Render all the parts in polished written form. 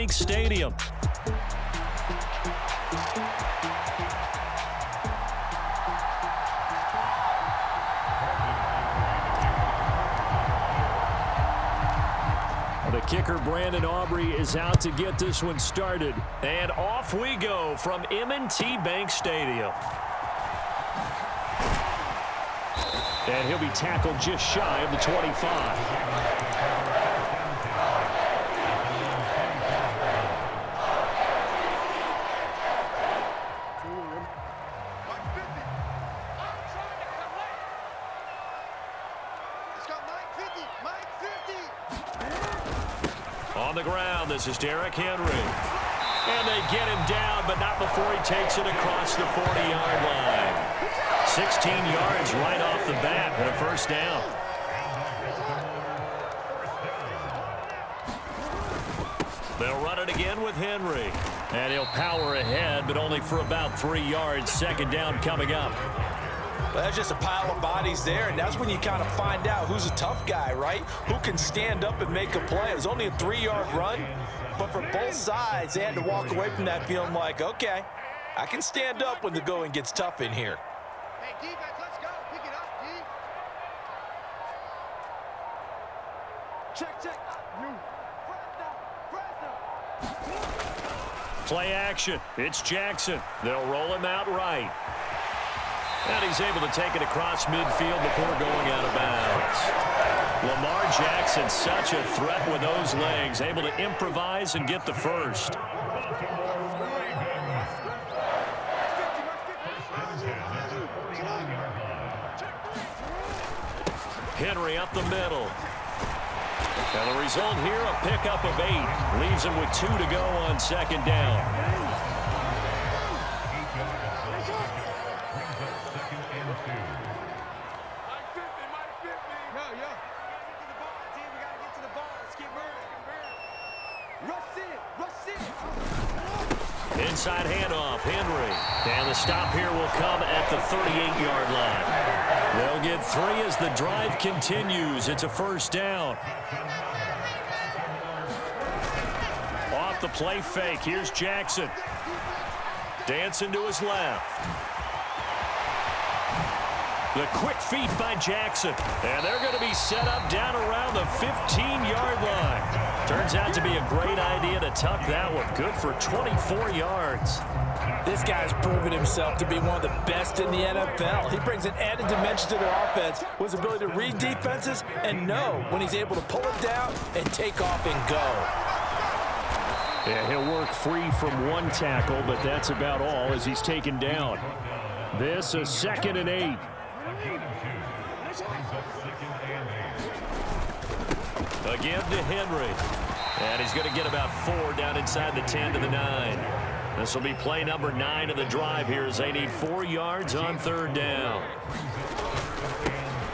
Bank Stadium. The kicker, Brandon Aubrey, is out to get this one started. And off we go from M&T Bank Stadium. And he'll be tackled just shy of the 25. On the ground, this is Derrick Henry. And they get him down, but not before he takes it across the 40-yard line. 16 yards right off the bat and a first down. They'll run it again with Henry. And he'll power ahead, but only for about 3 yards. Second down coming up. Well, that's just a pile of bodies there, and that's when you kind of find out who's a tough guy, right? Who can stand up and make a play. It was only a 3-yard run, but for both sides, they had to walk away from that feeling like, okay, I can stand up when the going gets tough in here. Hey, defense, let's go. Pick it up, D. Check. Play action. It's Jackson. They'll roll him out right. And he's able to take it across midfield before going out of bounds. Lamar Jackson, such a threat with those legs, able to improvise and get the first. Henry up the middle. And the result here, a pickup of 8. Leaves him with 2 to go on second down. Inside handoff, Henry. And the stop here will come at the 38-yard line. They'll get 3 as the drive continues. It's a first down. Off the play fake, here's Jackson. Dancing to his left. The quick feet by Jackson. And they're going to be set up down around the 15-yard line. Turns out to be a great idea to tuck that one. Good for 24 yards. This guy's proven himself to be one of the best in the NFL. He brings an added dimension to their offense with his ability to read defenses and know when he's able to pull it down and take off and go. Yeah, he'll work free from one tackle, but that's about all as he's taken down. This a 2nd and 8. Again to Henry. And he's going to get about 4 down inside the 10 to the 9. This will be play number 9 of the drive here as they need 4 yards on third down.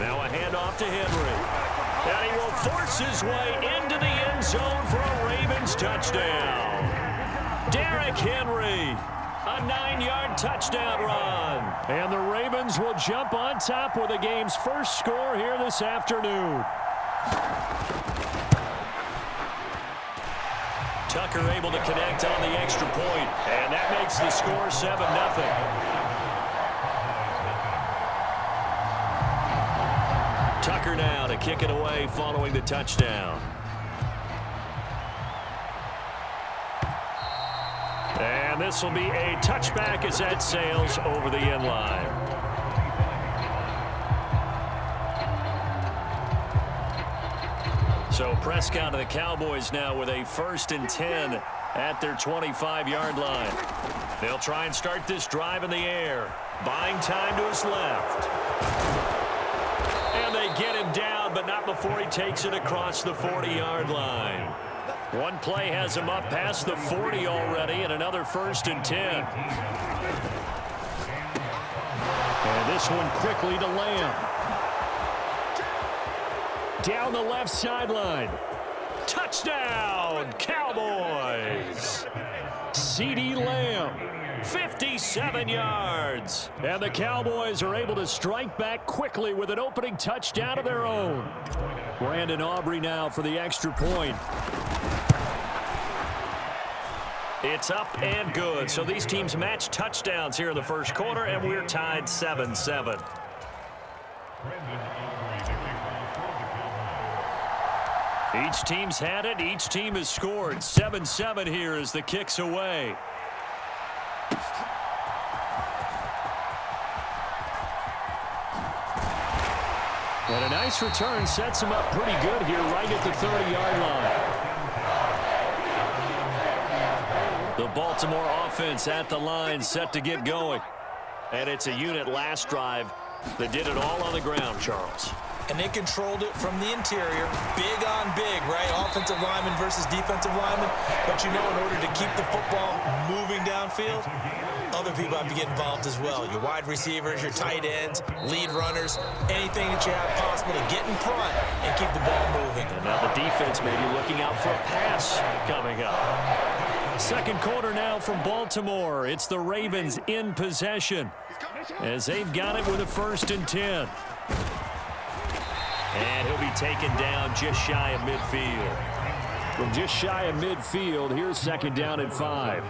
Now a handoff to Henry. And he will force his way into the end zone for a Ravens touchdown. Derrick Henry. A 9-yard touchdown run. And the Ravens will jump on top with the game's first score here this afternoon. Tucker able to connect on the extra point, and that makes the score 7-0. Tucker now to kick it away following the touchdown. And this will be a touchback as that sails over the end line. So Prescott of the Cowboys now with a 1st and 10 at their 25-yard line. They'll try and start this drive in the air. Buying time to his left. And they get him down, but not before he takes it across the 40-yard line. One play has him up past the 40 already, and another 1st and 10. And this one quickly to Lamb. Down the left sideline. Touchdown, Cowboys. CeeDee Lamb, 57 yards. And the Cowboys are able to strike back quickly with an opening touchdown of their own. Brandon Aubrey now for the extra point. It's up and good. So these teams match touchdowns here in the first quarter, and we're tied 7-7. Each team's had it. Each team has scored. 7-7 here as the kick's away. And a nice return sets him up pretty good here right at the 30-yard line. The Baltimore offense at the line set to get going. And it's a unit last drive that did it all on the ground, Charles. And they controlled it from the interior. Big on big, right? Offensive lineman versus defensive lineman. But you know, in order to keep the football moving downfield, other people have to get involved as well. Your wide receivers, your tight ends, lead runners, anything that you have possible to get in front and keep the ball moving. And now the defense may be looking out for a pass coming up. Second quarter now from Baltimore. It's the Ravens in possession as they've got it with a 1st and 10. And he'll be taken down just shy of midfield. From just shy of midfield, here's 2nd down and 5.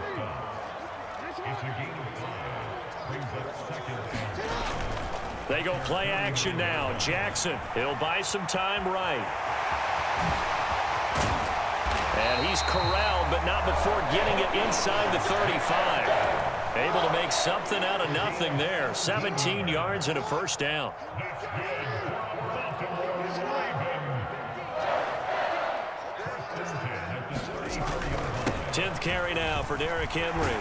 They go play action now. Jackson, he'll buy some time right. And he's corralled, but not before getting it inside the 35. Able to make something out of nothing there. 17 yards and a 1st down. 10th carry now for Derrick Henry.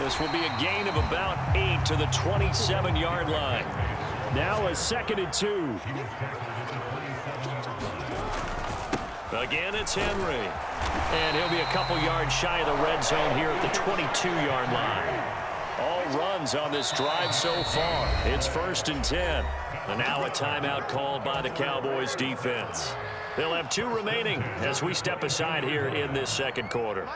This will be a gain of about 8 to the 27-yard line. Now a 2nd and 2. Again, it's Henry. And he'll be a couple yards shy of the red zone here at the 22-yard line. All runs on this drive so far. It's 1st and 10. And now a timeout called by the Cowboys defense. They'll have 2 remaining as we step aside here in this second quarter.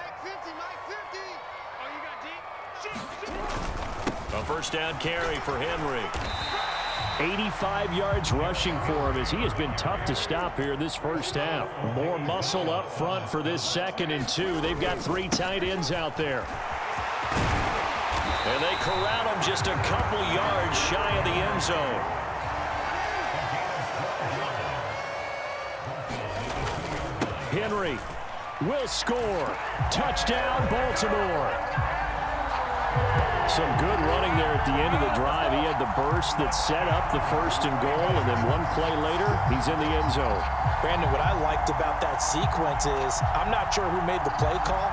A 1st down carry for Henry. 85 yards rushing for him as he has been tough to stop here this first half. More muscle up front for this 2nd and 2. They've got 3 tight ends out there. And they corral him just a couple yards shy of the end zone. Henry will score. Touchdown, Baltimore. Some good running there at the end of the drive. He had the burst that set up the 1st and goal, and then one play later, he's in the end zone. Brandon, what I liked about that sequence is I'm not sure who made the play call,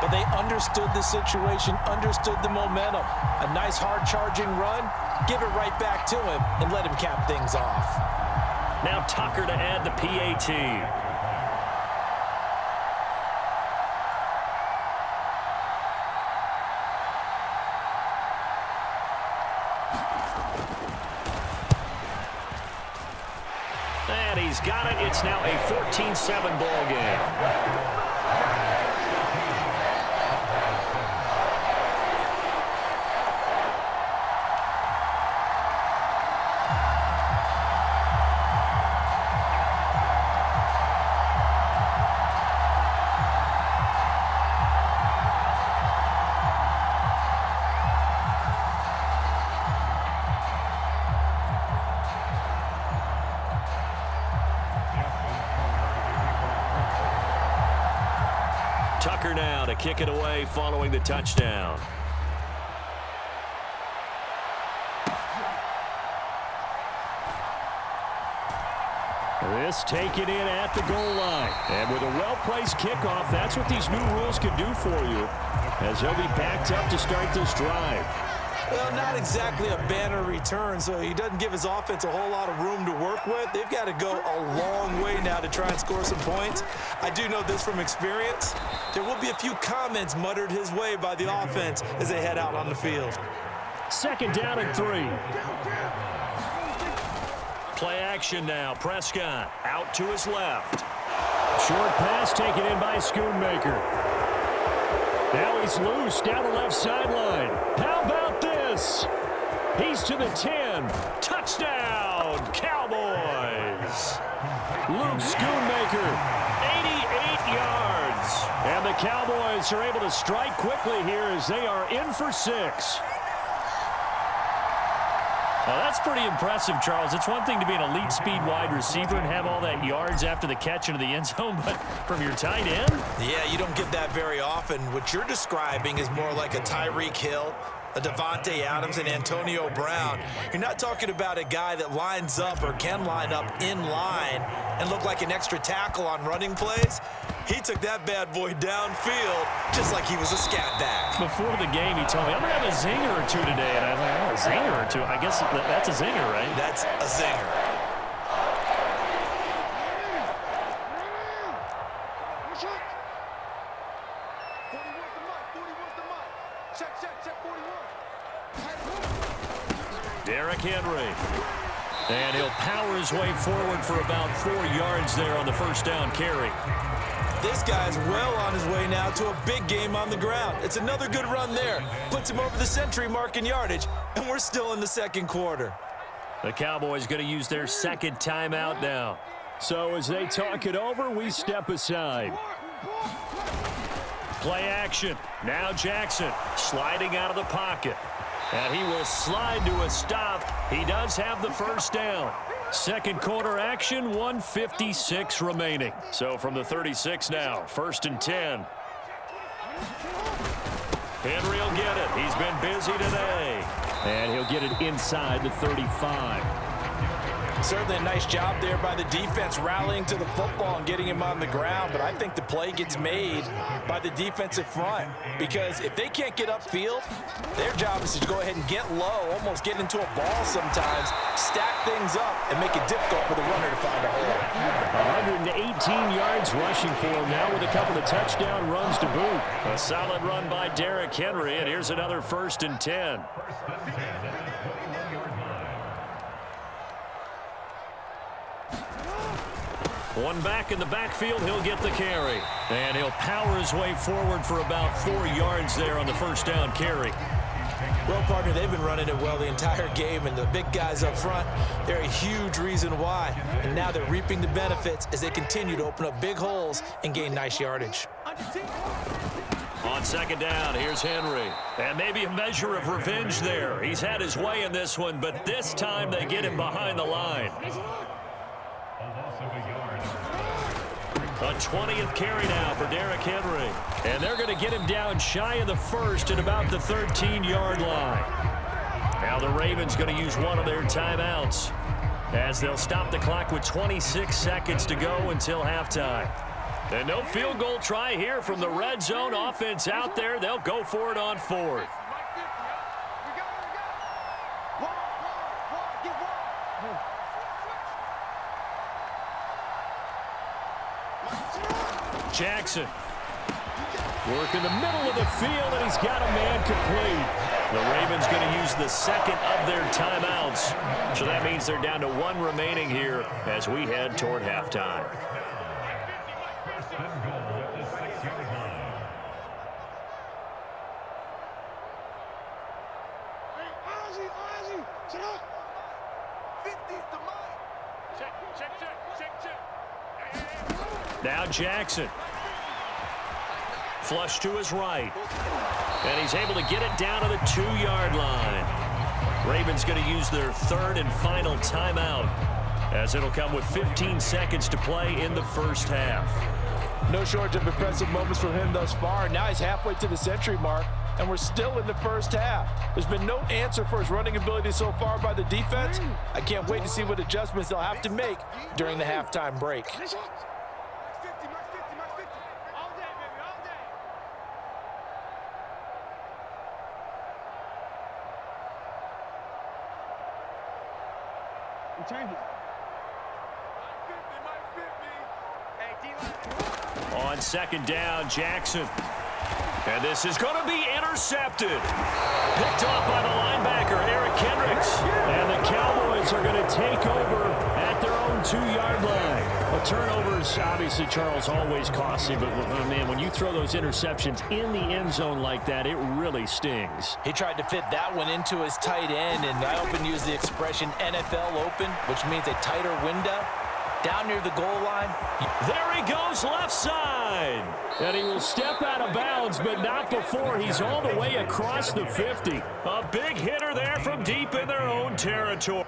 but they understood the situation, understood the momentum. A nice hard-charging run, give it right back to him, and let him cap things off. Now Tucker to add the PAT. And he's got it. It's now a 14-7 ball game. Tucker now to kick it away following the touchdown. This taken in at the goal line. And with a well-placed kickoff, that's what these new rules can do for you, as he'll be backed up to start this drive. Well, not exactly a banner return, so he doesn't give his offense a whole lot of room to work with. They've got to go a long way now to try and score some points. I do know this from experience. There will be a few comments muttered his way by the offense as they head out on the field. 2nd down and 3. Play action now. Prescott out to his left. Short pass taken in by Schoonmaker. Now he's loose down the left sideline. How about this? He's to the 10. Touchdown, Cowboys. Luke Schoonmaker, 88 yards. And the Cowboys are able to strike quickly here as they are in for 6. Well, that's pretty impressive, Charles. It's one thing to be an elite speed wide receiver and have all that yards after the catch into the end zone, but from your tight end? Yeah, you don't get that very often. What you're describing is more like a Tyreek Hill, a Devontae Adams, and Antonio Brown. You're not talking about a guy that lines up or can line up in line and look like an extra tackle on running plays. He took that bad boy downfield just like he was a scat back. Before the game, he told me, I'm going to have a zinger or two today. And I was like, oh, a zinger or two? I guess that's a zinger, right? That's a zinger. Derrick Henry. And he'll power his way forward for about 4 yards there on the first down carry. This guy's well on his way now to a big game on the ground. It's another good run there. Puts him over the century mark in yardage, and we're still in the second quarter. The Cowboys going to use their second timeout now. So as they talk it over, we step aside. Play action. Now Jackson sliding out of the pocket. And he will slide to a stop. He does have the first down. Second quarter action, 1:56 remaining. So from the 36 now, 1st and 10. Henry will get it. He's been busy today. And he'll get it inside the 35. Certainly a nice job there by the defense rallying to the football and getting him on the ground, but I think the play gets made by the defensive front because if they can't get upfield, their job is to go ahead and get low, almost get into a ball sometimes, stack things up, and make it difficult for the runner to find a hole. 118 yards rushing for him now with a couple of touchdown runs to boot. A solid run by Derrick Henry, and here's another 1st and 10. One back in the backfield, he'll get the carry. And he'll power his way forward for about 4 yards there on the first down carry. Well, partner, they've been running it well the entire game, and the big guys up front, they're a huge reason why. And now they're reaping the benefits as they continue to open up big holes and gain nice yardage. On second down, here's Henry. And maybe a measure of revenge there. He's had his way in this one, but this time they get him behind the line. A 20th carry now for Derrick Henry. And they're going to get him down shy of the first at about the 13-yard line. Now the Ravens going to use one of their timeouts as they'll stop the clock with 26 seconds to go until halftime. And no field goal try here from the red zone offense out there. They'll go for it on 4th. Jackson working the middle of the field, and he's got a man complete. The Ravens going to use the second of their timeouts. So that means they're down to 1 remaining here as we head toward halftime. Now Jackson. Flush to his right. And he's able to get it down to the 2-yard line. Ravens going to use their third and final timeout as it'll come with 15 seconds to play in the first half. No shortage of impressive moments from him thus far. Now he's halfway to the century mark, and we're still in the first half. There's been no answer for his running ability so far by the defense. I can't wait to see what adjustments they'll have to make during the halftime break. On second down, Jackson. And this is going to be intercepted. Picked off by the linebacker, Eric Kendricks. And the Cowboys are going to take over at their own 2-yard line. Well, turnovers, obviously, Charles, always costly. But, man, when you throw those interceptions in the end zone like that, it really stings. He tried to fit that one into his tight end, and I often use the expression NFL open, which means a tighter window. down near the goal line. There he goes left side. And he will step out of bounds, but not before he's all the way across the 50. A big hitter there from deep in their own territory.